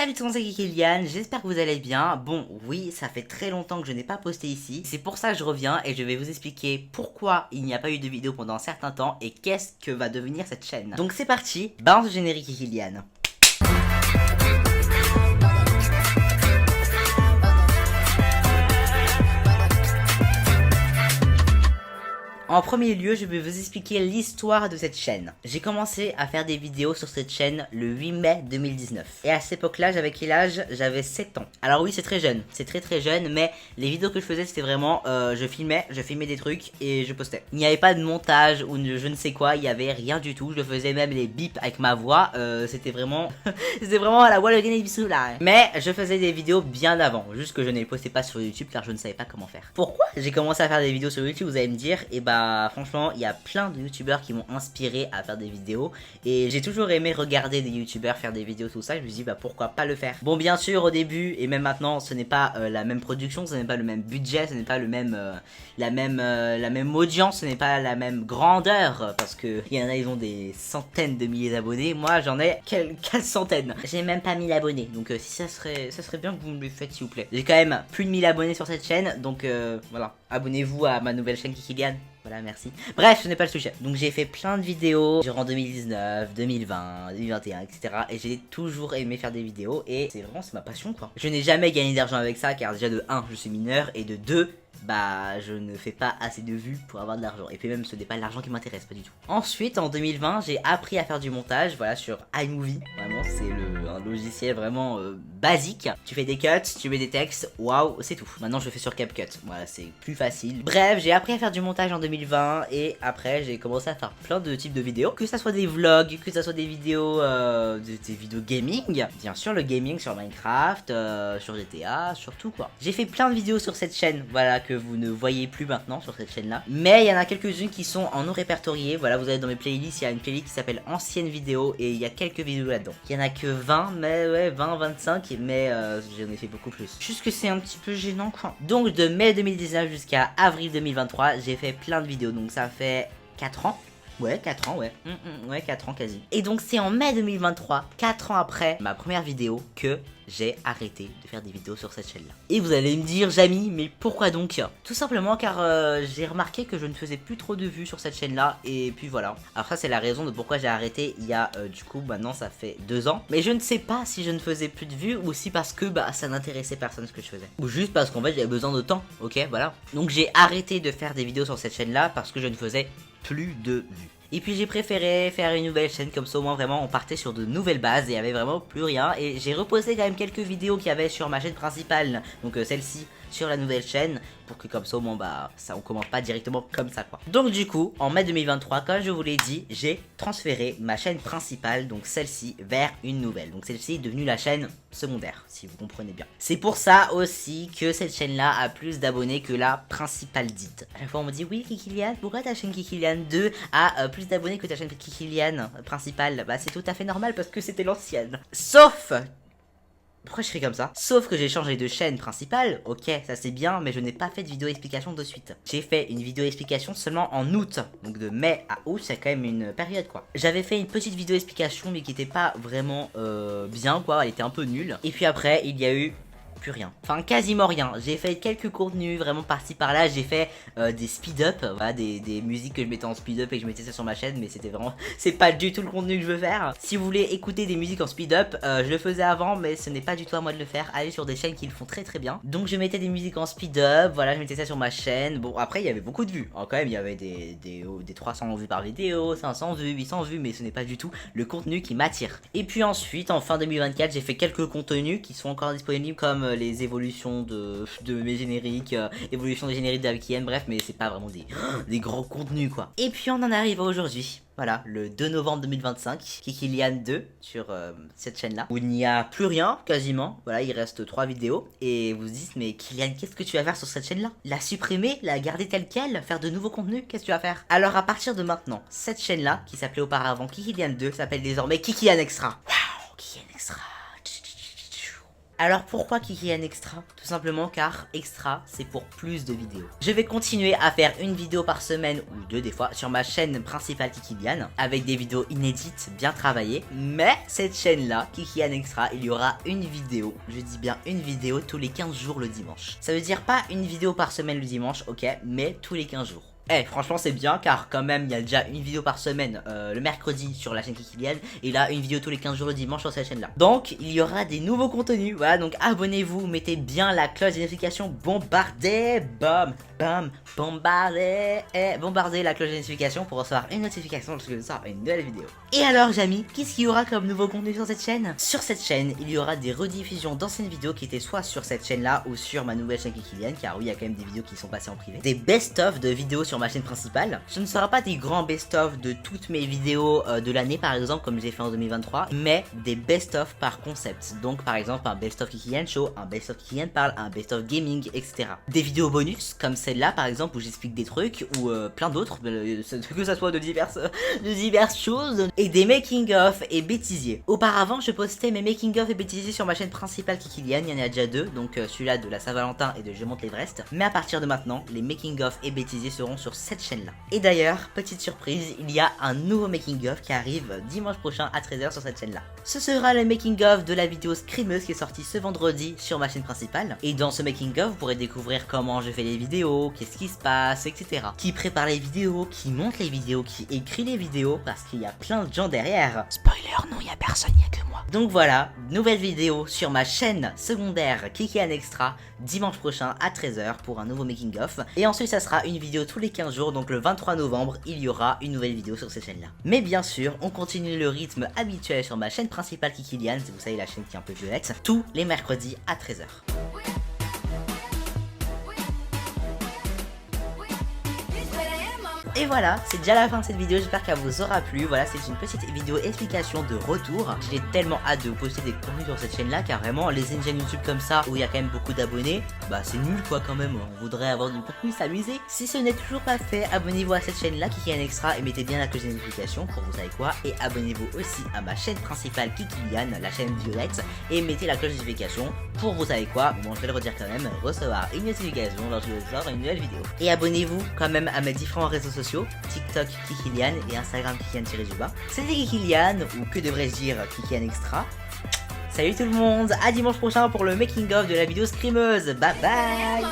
Salut tout le monde, c'est Kikilian, j'espère que vous allez bien. Bon, oui, ça fait très longtemps que je n'ai pas posté ici. C'est pour ça que je reviens et je vais vous expliquer pourquoi il n'y a pas eu de vidéo pendant un certain temps et qu'est-ce que va devenir cette chaîne. Donc c'est parti, balance le générique Kikilian. En premier lieu, je vais vous expliquer l'histoire de cette chaîne. J'ai commencé à faire des vidéos sur cette chaîne le 8 mai 2019. Et à cette époque-là, j'avais quel âge? J'avais 7 ans. Alors oui, c'est très jeune. C'est très jeune, mais les vidéos que je faisais, c'était vraiment... je filmais des trucs et je postais. Il n'y avait pas de montage ou de je ne sais quoi, il n'y avait rien du tout. Je faisais même les bips avec ma voix. C'était vraiment... c'était vraiment à la voix de bisous là. Mais je faisais des vidéos bien avant. Juste que je ne les postais pas sur YouTube car je ne savais pas comment faire. Pourquoi j'ai commencé à faire des vidéos sur YouTube, vous allez me dire? Et bah... franchement, il y a plein de youtubeurs qui m'ont inspiré à faire des vidéos et j'ai toujours aimé regarder des youtubeurs faire des vidéos, tout ça. Je me suis dit bah pourquoi pas le faire. Bon, bien sûr, au début et même maintenant, ce n'est pas la même production, ce n'est pas le même budget, ce n'est pas le même la même audience, ce n'est pas la même grandeur parce que il y en a, ils ont des centaines de milliers d'abonnés. Moi, j'en ai quelques centaines. J'ai même pas 1000 abonnés. Donc si ça serait bien que vous me le faites s'il vous plaît. J'ai quand même plus de 1000 abonnés sur cette chaîne, donc voilà, abonnez-vous à ma nouvelle chaîne Kikilian. Voilà, merci. Bref, ce n'est pas le sujet. Donc j'ai fait plein de vidéos durant 2019, 2020, 2021, etc. Et j'ai toujours aimé faire des vidéos et c'est ma passion quoi. Je n'ai jamais gagné d'argent avec ça car déjà de 1, je suis mineur et de 2, bah je ne fais pas assez de vues pour avoir de l'argent. Et puis même ce n'est pas l'argent qui m'intéresse, pas du tout. Ensuite en 2020 j'ai appris à faire du montage, voilà, sur iMovie. Vraiment c'est un logiciel vraiment basique. Tu fais des cuts, tu mets des textes, waouh, c'est tout. Maintenant je le fais sur CapCut, voilà, c'est plus facile. Bref, j'ai appris à faire du montage en 2020 et après j'ai commencé à faire plein de types de vidéos. Que ça soit des vlogs, que ça soit des vidéos gaming. Bien sûr le gaming sur Minecraft, sur GTA, sur tout quoi. J'ai fait plein de vidéos sur cette chaîne, voilà, que vous ne voyez plus maintenant sur cette chaîne là. Mais il y en a quelques-unes qui sont en non répertoriées. Voilà, vous allez dans mes playlists, il y a une playlist qui s'appelle anciennes vidéos et il y a quelques vidéos là-dedans. Il y en a que 20, mais ouais, 20, 25, mais j'en ai fait beaucoup plus. Juste que c'est un petit peu gênant quoi. Donc de mai 2019 jusqu'à avril 2023, j'ai fait plein de vidéos, donc ça fait 4 ans. Ouais, 4 ans, ouais. Ouais, 4 ans quasi. Et donc c'est en mai 2023, 4 ans après ma première vidéo, que j'ai arrêté de faire des vidéos sur cette chaîne-là. Et vous allez me dire, Jamy, mais pourquoi donc? Tout simplement car j'ai remarqué que je ne faisais plus trop de vues sur cette chaîne-là, et puis voilà. Alors ça c'est la raison de pourquoi j'ai arrêté il y a, du coup, maintenant ça fait 2 ans. Mais je ne sais pas si je ne faisais plus de vues, ou si parce que, bah, ça n'intéressait personne ce que je faisais. Ou juste parce qu'en fait j'avais besoin de temps, ok, voilà. Donc j'ai arrêté de faire des vidéos sur cette chaîne-là parce que je ne faisais plus de vues. Et puis j'ai préféré faire une nouvelle chaîne, comme ça au moins vraiment on partait sur de nouvelles bases et il y avait vraiment plus rien. Et j'ai reposté quand même quelques vidéos qu'il y avait sur ma chaîne principale, donc celle-ci sur la nouvelle chaîne, pour que comme ça au moins bah ça on commence pas directement comme ça quoi. Donc du coup en mai 2023, comme je vous l'ai dit, j'ai transféré ma chaîne principale, donc celle-ci, vers une nouvelle. Donc celle-ci est devenue la chaîne secondaire, si vous comprenez bien. C'est pour ça aussi que cette chaîne là a plus d'abonnés que la principale dite. À la fois on me dit oui Kikilian, pourquoi ta chaîne Kikilian 2 a plus d'abonnés que ta chaîne Kikilian principale? Bah c'est tout à fait normal parce que c'était l'ancienne. Sauf... pourquoi je fais comme ça? Sauf que j'ai changé de chaîne principale, ok, ça c'est bien, mais je n'ai pas fait de vidéo explication de suite. J'ai fait une vidéo explication seulement en août, donc de mai à août, c'est quand même une période quoi. J'avais fait une petite vidéo explication, mais qui était pas vraiment bien quoi, elle était un peu nulle. Et puis après, il y a eu... plus rien, enfin quasiment rien. J'ai fait quelques contenus vraiment par-ci par-là. J'ai fait des speed-up, voilà, des musiques que je mettais en speed-up et que je mettais ça sur ma chaîne, mais c'était vraiment, c'est pas du tout le contenu que je veux faire. Si vous voulez écouter des musiques en speed-up, je le faisais avant, mais ce n'est pas du tout à moi de le faire. Allez sur des chaînes qui le font très bien. Donc je mettais des musiques en speed-up, voilà, je mettais ça sur ma chaîne. Bon après il y avait beaucoup de vues, alors, quand même il y avait des 300 vues par vidéo, 500 vues, 800 vues, mais ce n'est pas du tout le contenu qui m'attire. Et puis ensuite en fin 2024 j'ai fait quelques contenus qui sont encore disponibles, comme les évolutions de mes génériques, évolution des génériques d'Alkien, bref, mais c'est pas vraiment des gros contenus quoi. Et puis on en arrive à aujourd'hui. Voilà, le 2 novembre 2025, Kikilian 2 sur cette chaîne-là, où il n'y a plus rien, quasiment. Voilà, il reste 3 vidéos. Et vous vous dites, mais Kilian, qu'est-ce que tu vas faire sur cette chaîne-là? La supprimer, la garder telle quelle, faire de nouveaux contenus? Qu'est-ce que tu vas faire? Alors, à partir de maintenant, cette chaîne-là, qui s'appelait auparavant Kikilian 2, s'appelle désormais Kikilian Extra. Waouh, Kikilian Extra. Alors pourquoi Kikian Extra? Tout simplement car Extra c'est pour plus de vidéos. Je vais continuer à faire une vidéo par semaine ou deux des fois sur ma chaîne principale Kikilian avec des vidéos inédites bien travaillées. Mais cette chaîne là, Kikian Extra, il y aura une vidéo, je dis bien une vidéo tous les 15 jours le dimanche. Ça veut dire pas une vidéo par semaine le dimanche, ok, mais tous les 15 jours. Eh, franchement c'est bien car quand même il y a déjà une vidéo par semaine le mercredi sur la chaîne Kikilian et là une vidéo tous les 15 jours le dimanche sur cette chaîne là. Donc il y aura des nouveaux contenus, voilà, donc abonnez-vous, mettez bien la cloche des notifications, bombardez, bam, bam, bombardez, bombardez la cloche des notifications pour recevoir une notification lorsque je sors une nouvelle vidéo. Et alors Jamy, qu'est-ce qu'il y aura comme nouveau contenu sur cette chaîne? Sur cette chaîne il y aura des rediffusions d'anciennes vidéos qui étaient soit sur cette chaîne là ou sur ma nouvelle chaîne Kikilian, car oui il y a quand même des vidéos qui sont passées en privé. Des best-of de vidéos sur ma chaîne principale. Ce ne sera pas des grands best-of de toutes mes vidéos de l'année par exemple comme j'ai fait en 2023, mais des best-of par concept. Donc par exemple un best-of Kikilian Show, un best-of Kikilian Parle, un best-of Gaming, etc. Des vidéos bonus comme celle-là par exemple où j'explique des trucs ou plein d'autres, que ça soit de diverses choses, et des making-of et bêtisiers. Auparavant je postais mes making-of et bêtisiers sur ma chaîne principale Kikilian, il y en a déjà deux, donc celui-là de la Saint-Valentin et de Je monte l'Everest. Mais à partir de maintenant, les making-of et bêtisiers seront sur cette chaîne là. Et d'ailleurs, petite surprise, il y a un nouveau making of qui arrive dimanche prochain à 13h sur cette chaîne là. Ce sera le making of de la vidéo Screameuse qui est sortie ce vendredi sur ma chaîne principale. Et dans ce making of, vous pourrez découvrir comment je fais les vidéos, qu'est-ce qui se passe, etc. Qui prépare les vidéos, qui monte les vidéos, qui écrit les vidéos, parce qu'il y a plein de gens derrière. Spoiler, non, il y a personne, il y a que moi. Donc voilà, nouvelle vidéo sur ma chaîne secondaire Kikian Extra dimanche prochain à 13h pour un nouveau making of. Et ensuite ça sera une vidéo tous les 15 jours, donc le 23 novembre il y aura une nouvelle vidéo sur cette chaîne là. Mais bien sûr on continue le rythme habituel sur ma chaîne principale Kikilian, vous savez la chaîne qui est un peu violette, tous les mercredis à 13h. Et voilà, c'est déjà la fin de cette vidéo, j'espère qu'elle vous aura plu. Voilà, c'est une petite vidéo explication de retour. J'ai tellement hâte de vous poster des contenus sur cette chaîne là, car vraiment les chaînes YouTube comme ça où il y a quand même beaucoup d'abonnés, bah c'est nul quoi quand même, on voudrait avoir du contenu, s'amuser. Si ce n'est toujours pas fait, abonnez-vous à cette chaîne là Kikian Extra et mettez bien la cloche des notifications pour vous savez quoi. Et abonnez-vous aussi à ma chaîne principale Kikilian, la chaîne violette, et mettez la cloche des notifications pour vous savez quoi, bon je vais le redire quand même, recevoir une notification lorsque je sors une nouvelle vidéo. Et abonnez-vous quand même à mes différents réseaux sociaux, TikTok Kikilian et Instagram Kikilian-du-bas. C'était Kikilian, ou que devrais-je dire Kikian Extra. Salut tout le monde, à dimanche prochain pour le making of de la vidéo Screameuse, bye bye.